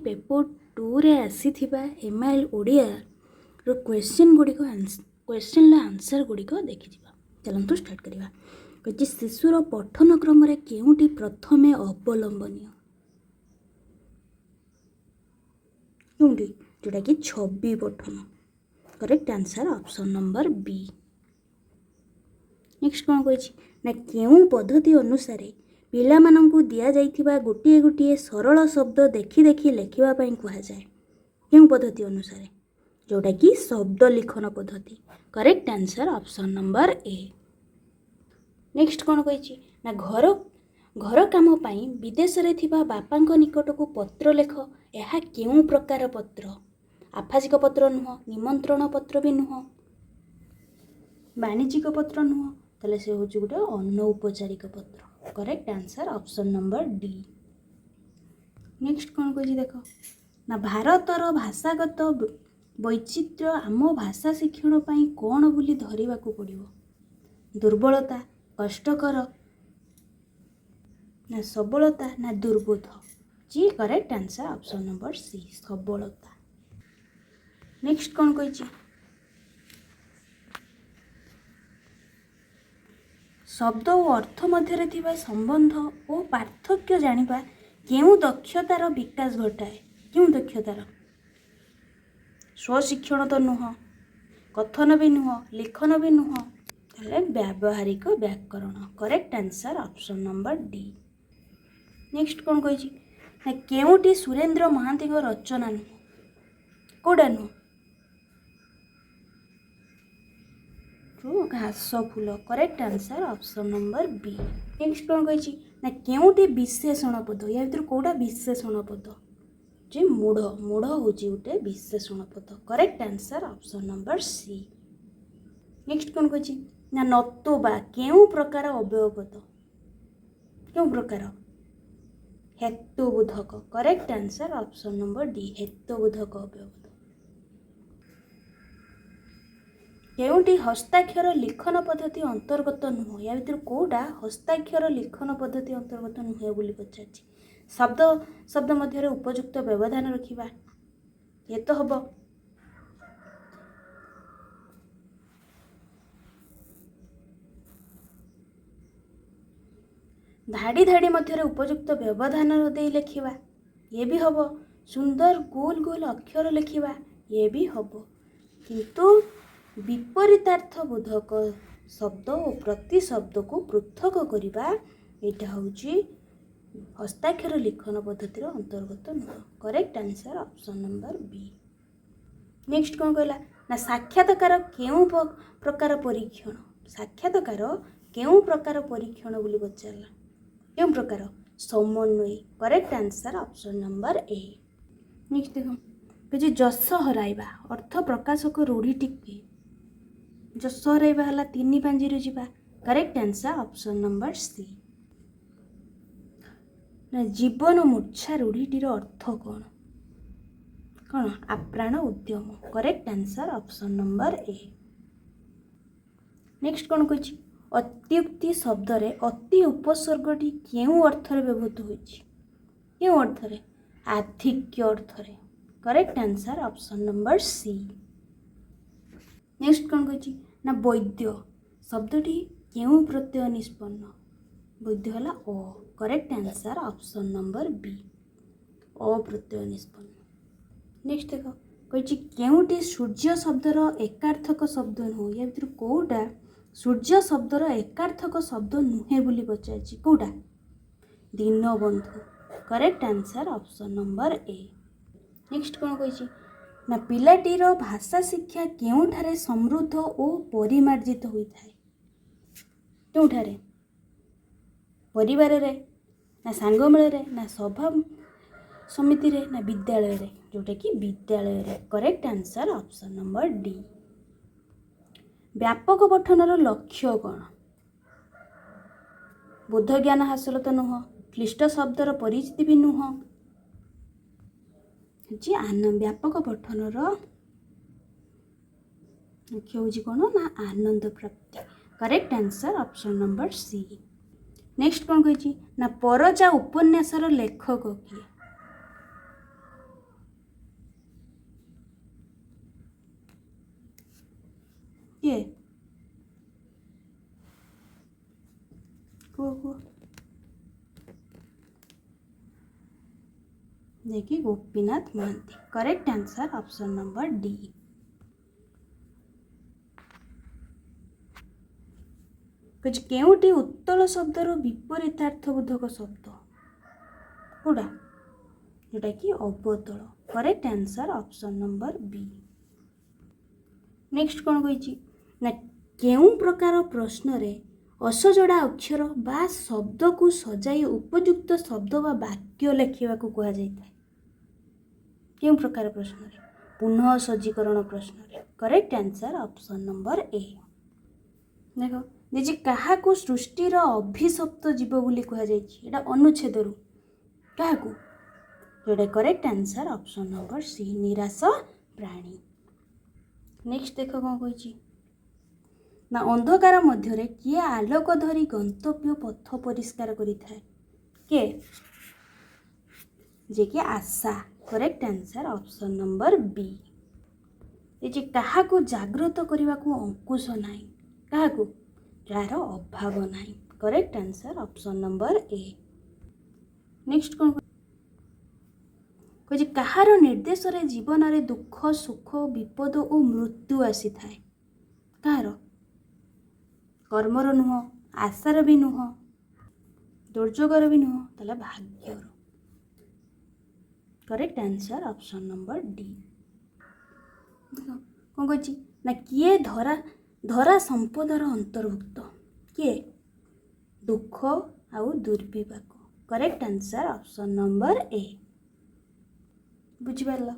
Paper 2 रे आसीथिबा M.I.L Odia रो question गुड़िक question answer गुड़िक देखी चलतु स्टार्ट करवा। कही शिशुर पठन क्रम केउटी प्रथमे अवलंबनीय केउटी जोटा कि छवि पठन। Correct answer option number B. Next कौन कही ना केउं पद्धति अनुसार पिला मानंकु दिया जाइथिबा गोटिए गोटिए सरल शब्द देखि देखि लेखिबा पई कहा जाए। केउं पद्धति अनुसार जोटा कि शब्द लिखन पद्धति। Correct answer option number A. Next कौन कही ना घर घर काम पाई विदेश रे थिबा बापांक निकट को पत्र लेख। यह केउं प्रकार पत्र? आफासिक पत्र नुह, निमंत्रण पत्र भी नुह, वाणिज्यिक पत्र नुह, ताले से होची गोटे अनौपचारिक पत्र। Correct answer option number D. Next कौन कही देख ना भारतर भाषागत वैचित्र्य आम भाषा शिक्षण पाई कौन बोली धरिबा को पड़िबो? दुर्बलता, कष्टकर ना सबलता ना दुर्बोध? जी correct answer option number C सबलता। नेक्स्ट कौन कही शब्द और अर्थ मध्य थिबा संबंध और पार्थक्य जानिबा केउं दक्षतार विकास घटाए? केउं दक्षतार? स्वशिक्षण तो नुह, कथन भी नुह, लिखन भी नुह, ताले व्यावहारिक व्याकरण। Correct answer option number D. Next कौन कही ना केउंटी सुरेंद्र महांती रचना नुह? कोडा नुह? घास फूल। Correct answer option number B. Next कौन कही ना केउंटी विशेषण पद? या भीतर कोडा विशेषण पद? जे मूढ़ मूढ़ होची गोटे विशेषण पद। Correct answer option number C. Next कौन कही ना नतोबा केउं प्रकार अवयव पद? केउं प्रकार? हेतुबोधक। Correct answer option number D हेतुबोधक अवयव। केउंटी हस्ताक्षर लिखन पद्धति अंतर्गत नुह? या भीतर कोडा हस्ताक्षर लिखन पद्धति अंतर्गत नुहे बोली पचारछि। शब्द शब्द मध्य उपयुक्त व्यवधान रखिबा ये तो हबो। धाड़ी धाड़ी मध्य उपयुक्त व्यवधान दे लिखिबा ये भी हबो। सुंदर गोल गोल अक्षर लिखिबा ये भी हबो। किंतु विपरीतार्थ बोधक शब्द और प्रति शब्द को पृथक करिबा एटा होची हस्ताक्षर लिखन पद्धतिर अंतर्गत नुह। Correct answer option number B. Next कौन कहला ना साक्षात्कार केउं प्रकार परीक्षण? साक्षात्कार केउं प्रकार परीक्षण बोली पचारला? केउं प्रकार? समन्वय। Correct answer option number A. Next देखो कि जस हराइबा अर्थ प्रकाशक रूढ़ी टिके जस हराइबा हला तीन पांजी रे जिबा। Correct answer option number C. ना जीवन मूर्छा रूढ़ीटीर अर्थ कौन? कौन? आप्राण उद्यम। Correct answer option number A. Next कौन कही अत्युक्ति शब्द रे अति उपसर्गटी केउं अर्थ रे व्यवहृत होइछि? केउं अर्थ रे? आधिक्य अर्थ रे। Correct answer option number C. Next कौन कही ना वैद्य शब्दटी केउं प्रत्यय निष्पन्न? वैद्य हला अ। Correct answer option number B अ प्रत्यय निष्पन्न। नेक्स्ट देखो कही केउंटी सूर्य शब्दर एकार्थक शब्द नुह? या भीतर कोउटा सूर्य शब्दर एकार्थक शब्द नुहे बोली पचारछि? कोउटा? दीनबंधु। Correct answer option number A. Next कौन कही ना पिलाटीर भाषा शिक्षा केउंठारे समृद्ध और परिमार्जित होइथाय? केउंठारे? परिवार रे ना सांग मेल रे ना सभा समिति रे ना विद्यालय रे? जोटा कि विद्यालय रे। Correct answer option number D. व्यापक पठनर लक्ष्य कौन? बोध ज्ञान हासिल तो नुह, क्लिष्ट शब्दर परिचिति भी नुह, जी आनंद व्यापक पठनर लक्ष्य होची कौन ना आनंद प्राप्ति। Correct answer option number C. Next कौन कही ना परजा उपन्यासर लेखक किए? କିଏ? କୁହ କୁହ। ଯିଏକି Gopinath Mohanty. Correct answer option number D. କେଉଁଟି ଉତ୍ତଳ ଶବ୍ଦର ବିପରୀତାର୍ଥବୋଧକ ଶବ୍ଦ? କୋଉଟା? ଯୋଉଟାକି ଅବତଳ। କରେକ୍ଟ ଆନ୍ସର ଅପସନ୍ ନମ୍ବର ବି। ନେକ୍ସଟ କ'ଣ କହିଛି ନା କେଉଁ ପ୍ରକାର ପ୍ରଶ୍ନରେ ଅସଜଡ଼ା ଅକ୍ଷର ବା ଶବ୍ଦକୁ ସଜାଇ ଉପଯୁକ୍ତ ଶବ୍ଦ ବା ବାକ୍ୟ ଲେଖିବାକୁ କୁହାଯାଇଥାଏ? କେଉଁ ପ୍ରକାର ପ୍ରଶ୍ନରେ? ପୁନଃ ସଜ୍ଜୀକରଣ ପ୍ରଶ୍ନରେ। Correct answer option number A. ଦେଖ ଯେ କାହାକୁ ସୃଷ୍ଟିର ଅଭିଶପ୍ତ ଜୀବ ବୋଲି କୁହାଯାଇଛି? ଏଇଟା ଅନୁଚ୍ଛେଦରୁ କାହାକୁ? ଯୋଉଟା correct answer option number C, ନିରାଶ ପ୍ରାଣୀ। ନେକ୍ସଟ ଦେଖ କ'ଣ କହିଛି ନା ଅନ୍ଧକାର ମଧ୍ୟରେ କିଏ ଆଲୋକ ଧରି ଗନ୍ତବ୍ୟ ପଥ ପରିଷ୍କାର କରିଥାଏ? କିଏ? ଯିଏକି ଆଶା। କରେକ୍ଟ ଆନ୍ସର ଅପସନ୍ ନମ୍ବର ବି। ଯେ କାହାକୁ ଜାଗ୍ରତ କରିବାକୁ ଅଙ୍କୁଶ ନାହିଁ? କାହାକୁ? ଯାହାର ଅଭାବ ନାହିଁ। Correct answer option number A. Next କ'ଣ କହିଛି କାହାର ନିର୍ଦ୍ଦେଶରେ ଜୀବନରେ ଦୁଃଖ ସୁଖ ବିପଦ ଓ ମୃତ୍ୟୁ ଆସିଥାଏ? କାହାର? କର୍ମର ନୁହଁ, ଆଶାର ବି ନୁହଁ, ଦୁର୍ଯୋଗର ବି ନୁହଁ, ତାହେଲେ ଭାଗ୍ୟର। Correct answer option number D. କ'ଣ କହିଛି ନା କିଏ ଧରା ସମ୍ପଦର ଅନ୍ତର୍ଭୁକ୍ତ? କିଏ? ଦୁଃଖ ଆଉ ଦୁର୍ବିପାକ। Correct answer option number A. ବୁଝିପାରିଲ?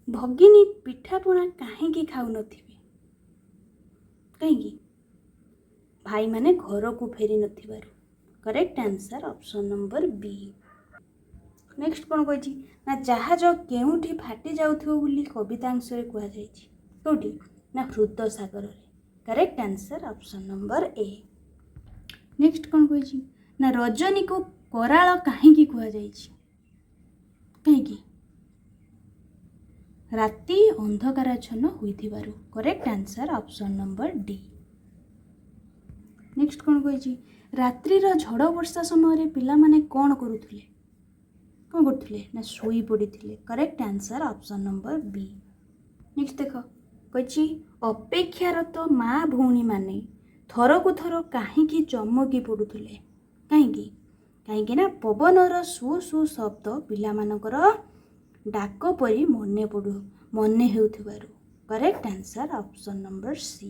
ଭଗିନୀ ପିଠାପଣା କାହିଁକି ଖାଉନଥିବେ? କାହିଁକି? ଭାଇମାନେ ଘରକୁ ଫେରି ନଥିବାରୁ। କରେକ୍ଟ ଆନ୍ସର ଅପସନ୍ ନମ୍ବର ବି। ନେକ୍ସଟ କ'ଣ କହିଛି ନା ଜାହାଜ କେଉଁଠି ଫାଟି ଯାଉଥିବ ବୋଲି କବିତାଂଶରେ କୁହାଯାଇଛି? କେଉଁଠି? ନା ହୃଦ ସାଗରରେ। Correct answer option number A. Next କ'ଣ କହିଛି ନା ରଜନୀକୁ କରାଳ କାହିଁକି କୁହାଯାଇଛି? କାହିଁକି? ରାତି ଅନ୍ଧକାରାଚ୍ଛନ୍ନ ହୋଇଥିବାରୁ। Correct answer option number D. Next କ'ଣ କହିଛି ରାତ୍ରିର ଝଡ଼ ବର୍ଷା ସମୟରେ ପିଲାମାନେ କ'ଣ କରୁଥିଲେ? କ'ଣ କରୁଥିଲେ? ନା ଶୋଇ ପଡ଼ିଥିଲେ। କରେକ୍ଟ ଆନ୍ସର ଅପସନ୍ ନମ୍ବର ବି। ନେକ୍ସଟ ଦେଖ କହିଛି ଅପେକ୍ଷାରତ ମା ଭଉଣୀମାନେ ଥରକୁ ଥର କାହିଁକି ଚମକି ପଡ଼ୁଥିଲେ? କାହିଁକି? କାହିଁକି ନା ପବନର ସୁ ସୁ ଶବ୍ଦ ପିଲାମାନଙ୍କର ଡାକ ପରି ମନେ ହେଉଥିବାରୁ। Correct answer option number C.